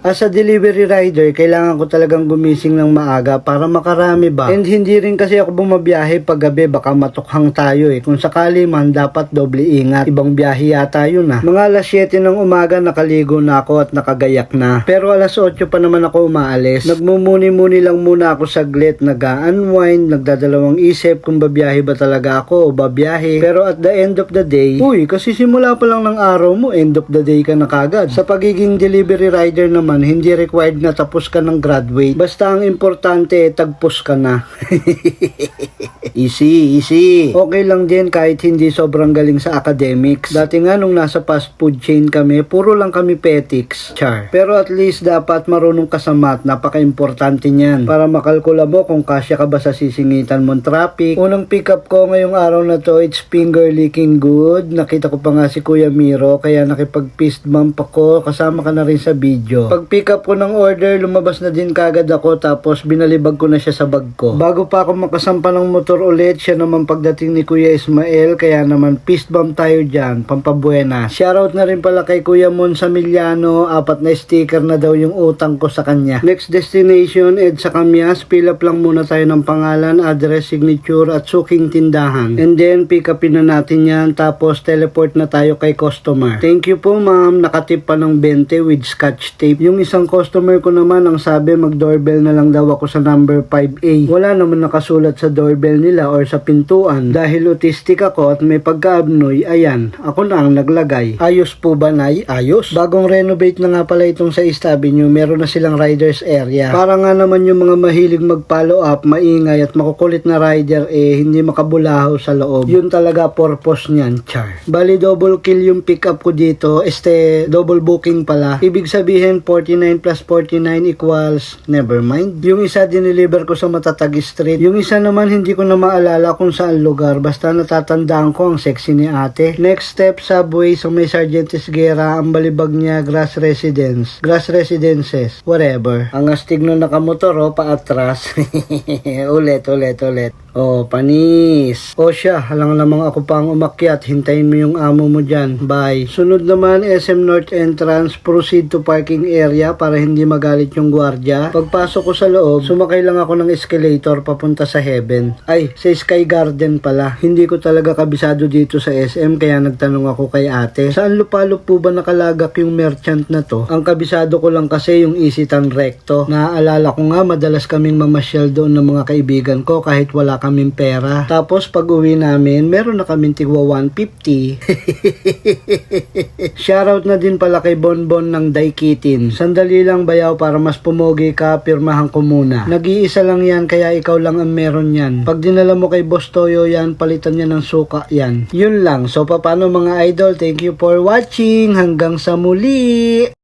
As a delivery rider, kailangan ko talagang gumising ng maaga para makarami ba. And hindi rin kasi ako bumabiyahe pag gabi, baka matukhang tayo eh. Kung sakali man, dapat doble ingat. Ibang biyahe yata yun ah. Mga alas 7 ng umaga, nakaligo na ako at nakagayak na. Pero alas 8 pa naman ako umaalis. Nagmumuni-muni lang muna ako saglit, nag-unwind, nagdadalawang isip kung babiyahe ba talaga ako o babiyahe. Pero at the end of the day, uy, kasi simula pa lang ng araw mo, end of the day ka na kagad. Sa pagiging delivery rider naman, hindi required na tapos ka ng graduate. Basta ang importante, tagpos ka na. Easy, easy. Okay lang din kahit hindi sobrang galing sa academics. Dati nga nung nasa fast food chain kami, puro lang kami petics. Char. Pero at least dapat marunong ka sa math. Napaka-importante niyan. Para makalkula mo kung kasya ka ba sa sisingitan mong traffic. Unang pick up ko ngayong araw na to, it's finger licking good. Nakita ko pa nga si Kuya Miro, kaya nakipag-fist bump ako. Kasama ka na rin sa video. Pag pick up ko ng order, lumabas na din kagad ako, tapos binalibag ko na siya sa bag ko. Bago pa ako makasampa ng motor ulit, siya naman pagdating ni Kuya Ismael, kaya naman fist bump tayo dyan, pampabuena. Shoutout na rin pala kay Kuya Mon Samiliano, 4 na sticker na daw yung utang ko sa kanya. Next destination, EDSA Camias, fill up lang muna tayo ng pangalan, address, signature, at suking tindahan. And then, pick upin na natin yan, tapos teleport na tayo kay customer. Thank you po ma'am, nakatip pa ng 20 with scotch tape. Yung isang customer ko naman, ang sabi mag-doorbell na lang daw ako sa number 5A. Wala naman nakasulat sa doorbell nila or sa pintuan. Dahil autistic ako at may pagka-abnoy, ayan, ako na ang naglagay. Ayos po ba, Nay? Ayos. Bagong renovate na nga pala itong sa East Avenue, meron na silang riders area. Para nga naman yung mga mahilig mag-follow up, maingay at makukulit na rider hindi makabulaho sa loob. Yun talaga purpose niyan, char. Bali double kill yung pick up ko dito, double booking pala. Ibig sabihin 49 plus 49 equals never mind. Yung isa dineliver ko sa Matatag Street. Yung isa naman hindi ko na maalala kung saan lugar, basta natatandaan ko ang sexy ni ate. Next step, Subway sa may Sargentes Guerra, ang balibag niya Grass Residences, whatever. Ang astig nung nakamotor paatras. ulit. Oh, panis. O siya, halang lamang ako pang umakyat. Hintayin mo yung amo mo dyan. Bye. Sunod naman, SM North Entrance. Proceed to parking area para hindi magalit yung gwardya. Pagpasok ko sa loob, sumakay lang ako ng escalator papunta sa Heaven. Ay, sa Sky Garden pala. Hindi ko talaga kabisado dito sa SM, kaya nagtanong ako kay ate. Saan lupalop po ba nakalagak yung merchant na to? Ang kabisado ko lang kasi yung Isitan Recto. Naaalala ko nga, madalas kaming mamasyal doon ng mga kaibigan ko kahit wala kaming pera. Tapos pag uwi namin, meron na kaming tigwa 150. Shoutout na din pala kay Bonbon ng Daikitin. Sandali lang bayaw, para mas pumogi ka, pirmahan ko muna. Nag-iisa lang yan, kaya ikaw lang ang meron yan. Pag dinala mo kay Boss Toyo yan, palitan niya ng suka yan. Yun lang. So paano mga idol, thank you for watching. Hanggang sa muli!